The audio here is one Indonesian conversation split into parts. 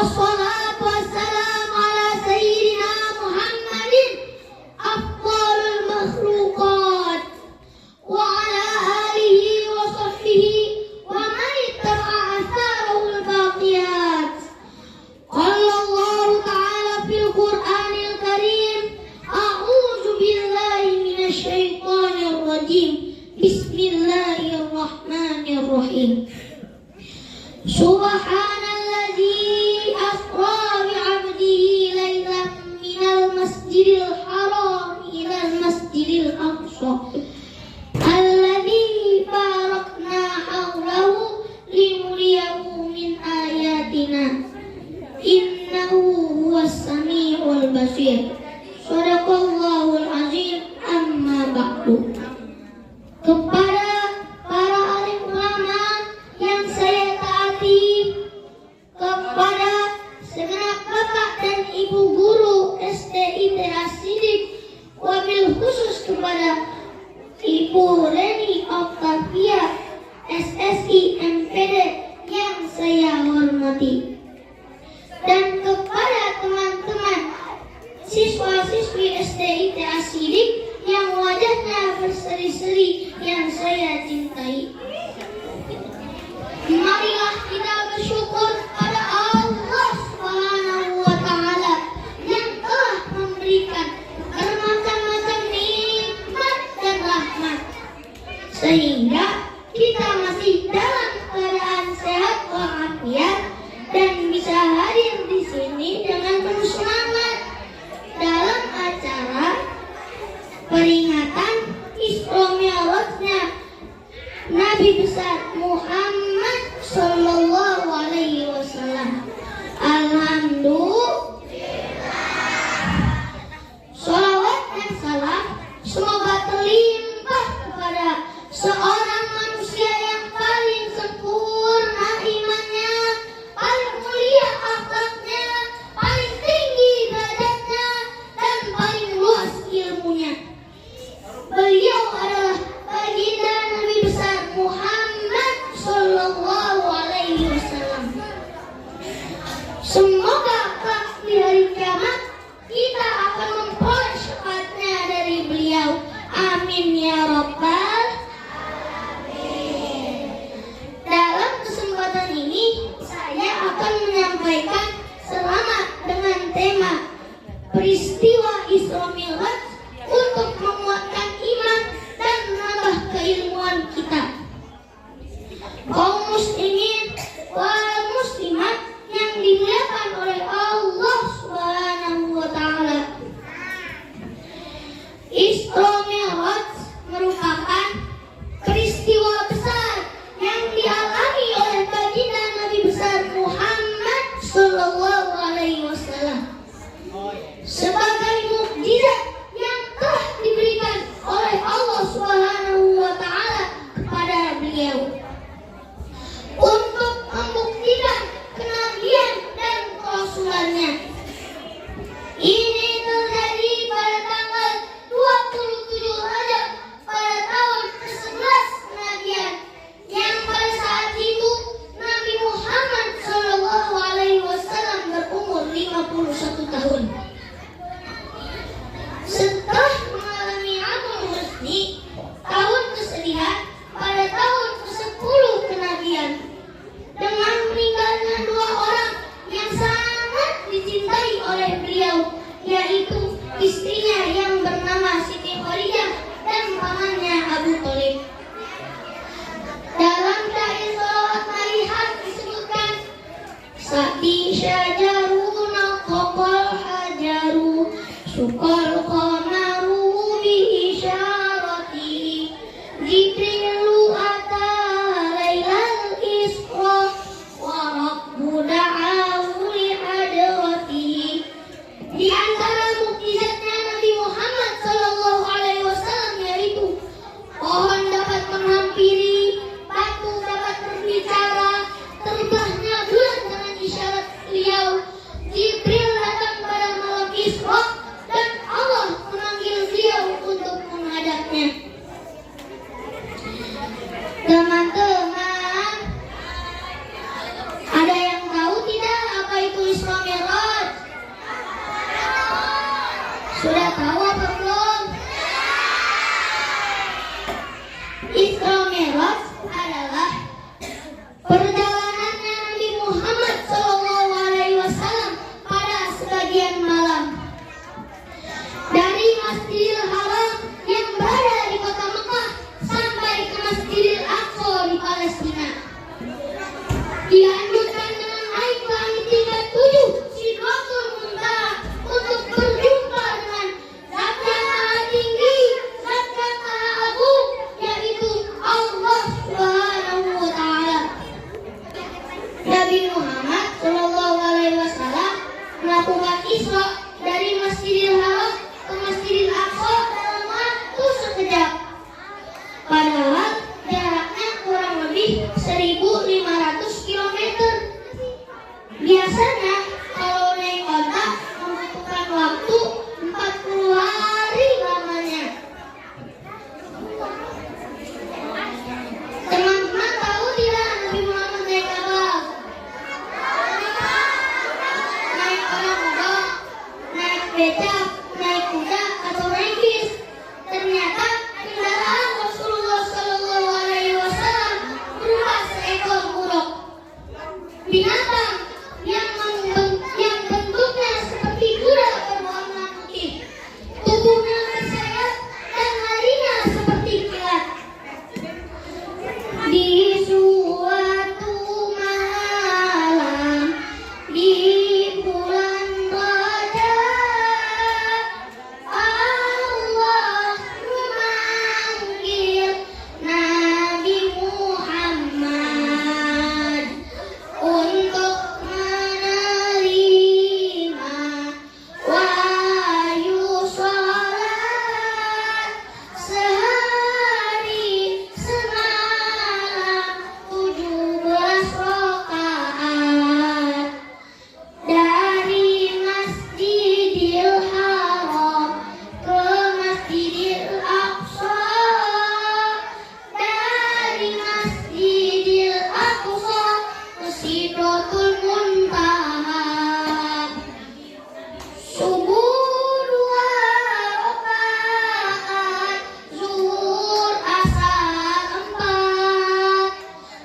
Wassalatu wassalamu ala sayyidina Muhammadin afdalul makhluqat wa ala alihi wa sahbihi wa man ittaba'a atharahul baqiyat. Qala Allah ta'ala fil Qur'anil Karim, a'udzu billahi minasy syaithanir rajim. Bismillahirrahmanirrahim. Subhanalladzi asra bi'abdihi lailan minal masjidil haram ilal masjidil aqsa alladzi barakna hawlahu linuriyahu min ayatina innahu huwas samiul basir. Shadaqallahul azim. Amma ba'du. Kepada para alim ulama yang saya taati, kepada segenap bapak dan ibu guru SDIT Asidik, wabil khusus kepada Ibu Reni Octavia SSI MPD yang saya hormati, dan kepada teman-teman siswa-siswi SDIT Asidik yang wajahnya berseri-seri yang saya cintai. Marilah kita bersyukur pada Allah Subhanahu wa Ta'ala yang telah memberikan bermacam-macam nikmat dan rahmat, sehingga kita masih dalam keadaan sehat walafiat dan bisa hadir di sini dengan penuh semangat dalam acara peringatan Isra Mi'rajnya Nabi besar Muhammad sallallahu alaihi wasallam. Alhamdulillah. Shalawat dan salam semoga terlimpah kepada seorang manusia yang paling sempurna imannya, paling mulia akhlaknya, paling tinggi derajatnya, dan paling luas ilmunya. Beliau adalah baginda Nabi besar Muhammad sallallahu alaihi wasallam. Semoga kelak di hari kiamat kita akan memperoleh syafaatnya dari beliau. Amin ya rabbal alamin. Dalam kesempatan ini saya akan menyampaikan selamat dengan tema peristiwa Isra Mi'raj untuk menguatkan iman dan menambah keilmuan kita. Kaum muslimin wal muslimat yang dimuliakan oleh Allah Subhanahu wa Ta'ala, Isra Mi'raj merupakan peristiwa besar yang dialami oleh baginda Nabi besar Muhammad sallallahu alaihi wasallam sebagai mukjizat yang telah diberikan oleh Allah Subhanahu wa Ta'ala kepada beliau untuk membuktikan kenabian dan kerasulannya. Ini terjadi pada tanggal 27 Rajab pada tahun ke-11 kenabian, yang pada saat itu Nabi Muhammad sallallahu alaihi wasallam berumur 51 tahun. Setelah mengalami amul husni, tahun kesedihan pada tahun ke-10 kenabian, dengan meninggalnya dua orang yang sangat dicintai oleh beliau, yaitu istrinya yang bernama Siti Khadijah dan pamannya Abu Thalib. Dalam syair sholawat malihat disebutkan, Sati syajaruna qaqal hajar tahu apa belum? Isra Mi'raj adalah perjalanannya Nabi Muhammad SAW pada sebagian malam dari Masjidil Haram yang berada di kota Mekah sampai ke Masjidil Aqsa di Palestina. Dilanjutkan dengan naik ke langit tingkat 7 Sidratul Muntaha untuk berjumpa dengan Zat yang Maha Tinggi, Zat yang Maha Agung, yaitu Allah Subhanahu wa Ta'ala. Nabi Muhammad SAW melakukan Isra dari Masjidil Haram ke Masjidil Aqsa dalam waktu sekejap. Padahal jaraknya kurang lebih 1.500 km. Biasanya kalau naik onta membutuhkan waktu 40 hari lamanya. Teman-teman tahu tidak Nabi Muhammad naik apa? Naik onta, naik becak, naik kuda, atau naik bis? Ternyata kendaraan Rasulullah SAW berupa seekor buruk, binatang yang bentuknya seperti kuda berwarna putih, tubuhnya bersayap dan larinya seperti kilat. Di suatu malam di bulan Rajab, Allah memanggil Nabi Muhammad untuk menerima wahyu sholat sehari semalam 17 rakaat dari Masjidil Haram ke Masjidil Aqsa, dari Masjidil Aqsa ke Sidratul Muntaha. Subuh 2 rakaat, zuhur asar 4,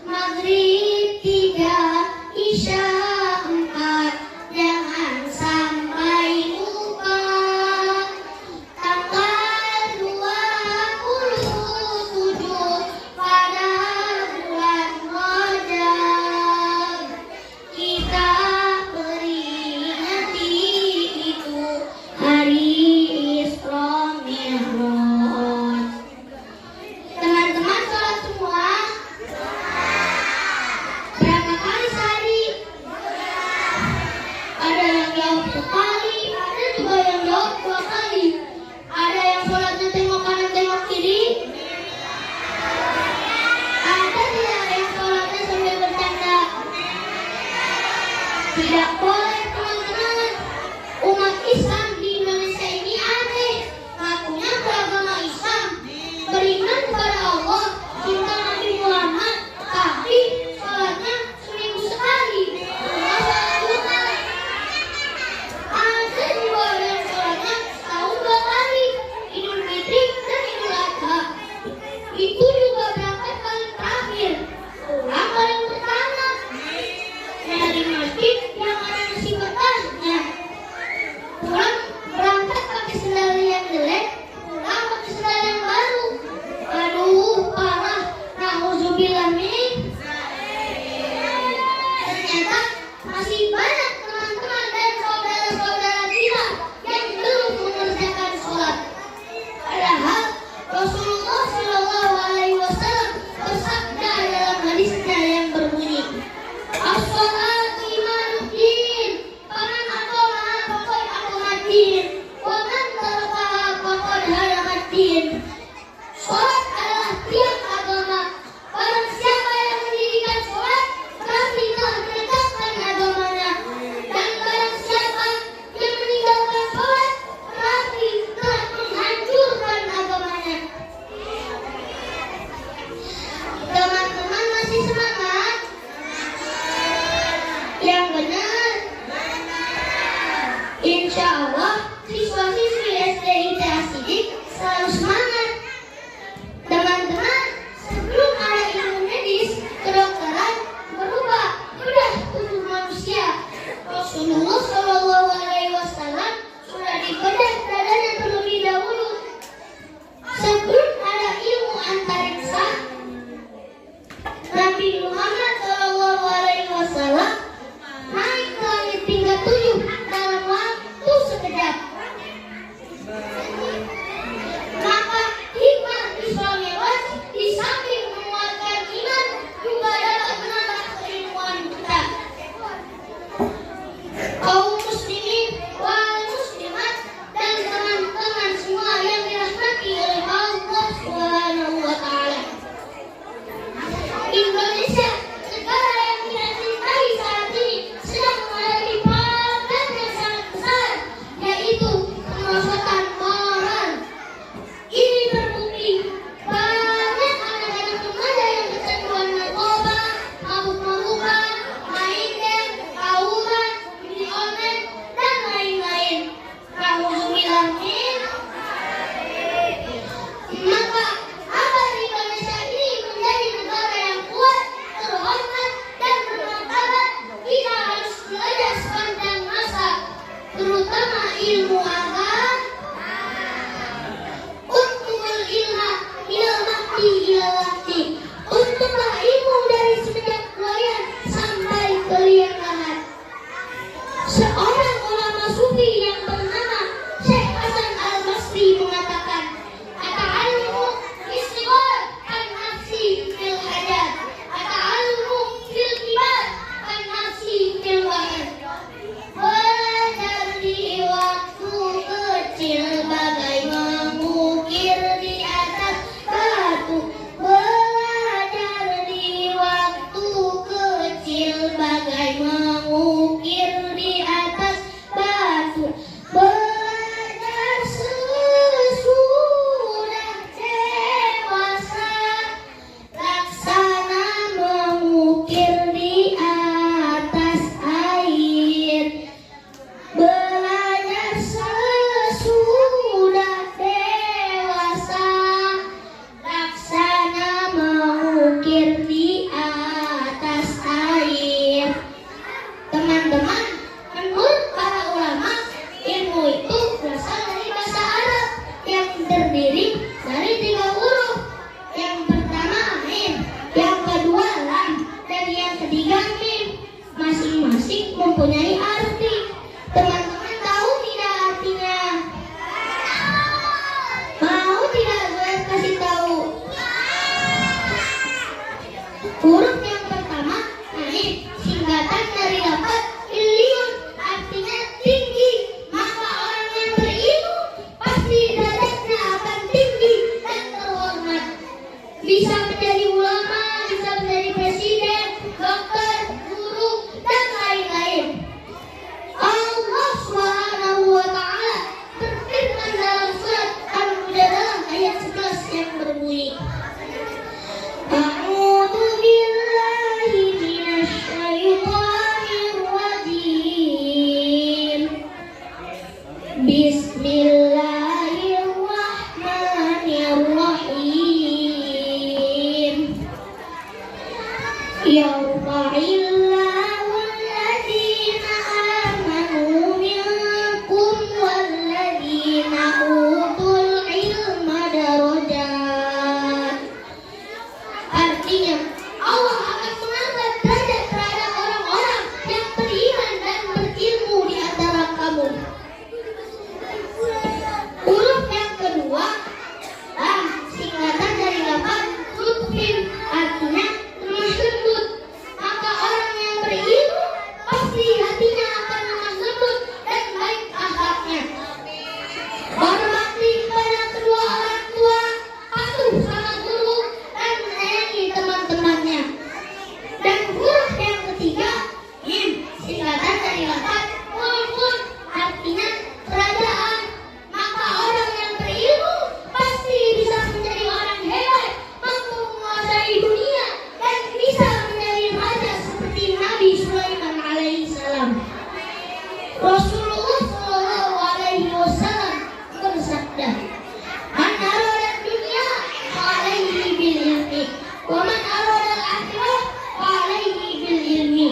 maghrib 3, isya 4. Jangan sampai lupa tanggal 27 pada bulan Rajab kita peringati itu hari Isra Mi'raj. Teman-teman sholat semua? Berapa kali sehari? Ada yang jawab sekali, ada juga yang jawab 2 kali. Ada yang sholatnya tengok kanan tengok kiri? Ada tidak yang sholatnya sambil bercanda? Tidak boleh teman-teman. Umat Islam di Indonesia ini aneh. Ngakunya beragama Islam, beriman kepada Allah, cinta Nabi Muhammad, tapi sholatnya seminggu sekali. Sholat Jumat. Ada juga yang sholatnya setahun 2 kali, Idul Fitri dan Idul Adha. Itu juga berangkat paling terakhir, pulang paling pertama. Dari masjid yang ada nasi berkahnya. Pulang berangkat pakai sendal yang jelek, pulang pakai sendal yang baru. Aduh, parah. Nauzubillah min. Ternyata masih banyak teman-teman dan saudara-saudara kita yang belum mengerjakan sholat. Padahal Rasulullah SAW bersabda dalam hadisnya yang berbunyi, as-sholatu imanuddin, faman aqamaha faqad aqamaddin, wa man tarakaha faqad hadamaddin. Sholat adalah tiang agama. Barang siapa yang mendirikan sholat, berarti telah menegakkan agamanya. Dan barang siapa yang meninggalkan sholat, berarti telah menghancurkan agamanya. Teman-teman masih semangat? Yang benar. Insya Allah siswa-siswi SD ilmu agama. Untungul ilma ilal makti ilal wakti. Untunglah ilmu dari semenjak buayan sampai ke liang lahat. Seorang ulama sufi yang bernama Syekh Hasan Al-Basri mengatakan, "Ata'allumu istighfar an nafsi fil hajat, ata'allumu fil kibar an nafsi fil wahid." Belajar di waktu kecil bagai mengukir di atas batu. Belajar di waktu kecil bagai mengukir di atas batu. Belajar sesudah dewasa, laksana mengukir di atas air. Belajar sesudah dewasa, laksana mengukir di atas air. Teman-teman, menurut para ulama, ilmu itu berasal dari bahasa Arab yang terdiri dari 3 huruf. Yang pertama mim, yang kedua lam, dan yang ketiga mim. Masing-masing mempunyai arti. Teman-teman tahu tidak artinya? Mau tidak gue kasih tahu? Huruf yang pertama mim, singkatan dari lafaz iliyun, artinya tinggi. Maka orang yang berilmu pasti derajatnya akan tinggi dan terhormat. Bisa menjadi ulama, bisa menjadi presiden, dokter, guru, dan lain-lain. Allah Subhanahu wa Ta'ala berfirman dalam surat Al-Mujadalah ayat 11 yang berbunyi, A'udzu billahi minasy syaithanir rajim. Bismillahirrahmanirrahim. Yarfa'illahu alladhina amanu minkum walladhina utul ilma darajat. Artinya, Allah akan mengangkat derajat terhadap orang-orang yang beriman dan berilmu di antara kamu. Huruf yang kedua, lam, singkatan dari lafaz lutfin, artinya lemah lembut. Maka orang yang berilmu pasti hatinya akan lemah lembut dan baik akhlaknya. Berbakti kepada kedua orang tua, patuh sama guru, dan menyayangi teman-temannya. Dan huruf yang ketiga, mim, singkatan dari lafaz mulk, artinya kerajaan. Maka orang yang berilmu pasti bisa menjadi orang hebat, mampu menguasai dunia, dan bisa menjadi raja seperti Nabi Sulaiman alaihissalam. Rasulullah Shallallahu alaihi wasallam bersabda, "Man arada dunya fa alaihi bil ilmi, wa man arada al-akhirah fa alaihi bil ilmi,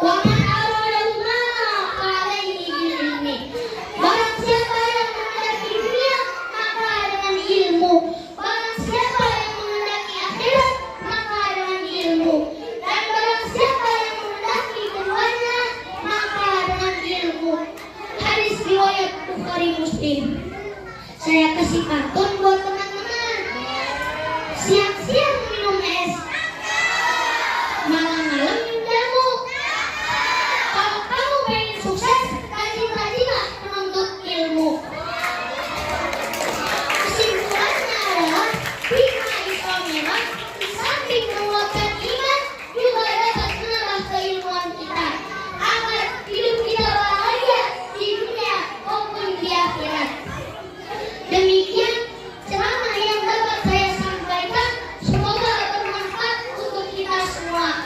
wa man arada al-mal fa alaihi bil ilmi." Barang siapa yang menghendaki dunia, maka dengan ilmu. Barang siapa yang menghendaki akhirat, maka dengan ilmu. Dan barang siapa yang menghendaki keduanya, maka dengan ilmu. Hadis riwayat Bukhari Muslim. Saya kasih karton buat teman-teman. Siang-siang minum es, malam-malam minum jamu. Kalau kamu pengen sukses, rajin-rajinlah menuntut ilmu. Kesimpulannya adalah hikmah Islamiyah di samping menguatkan iman juga dapat menambah keilmuan kita agar hidup kita bahagia di dunia maupun di akhirat. Demikian ceramah yang dapat saya sampaikan. Semoga bermanfaat untuk kita semua.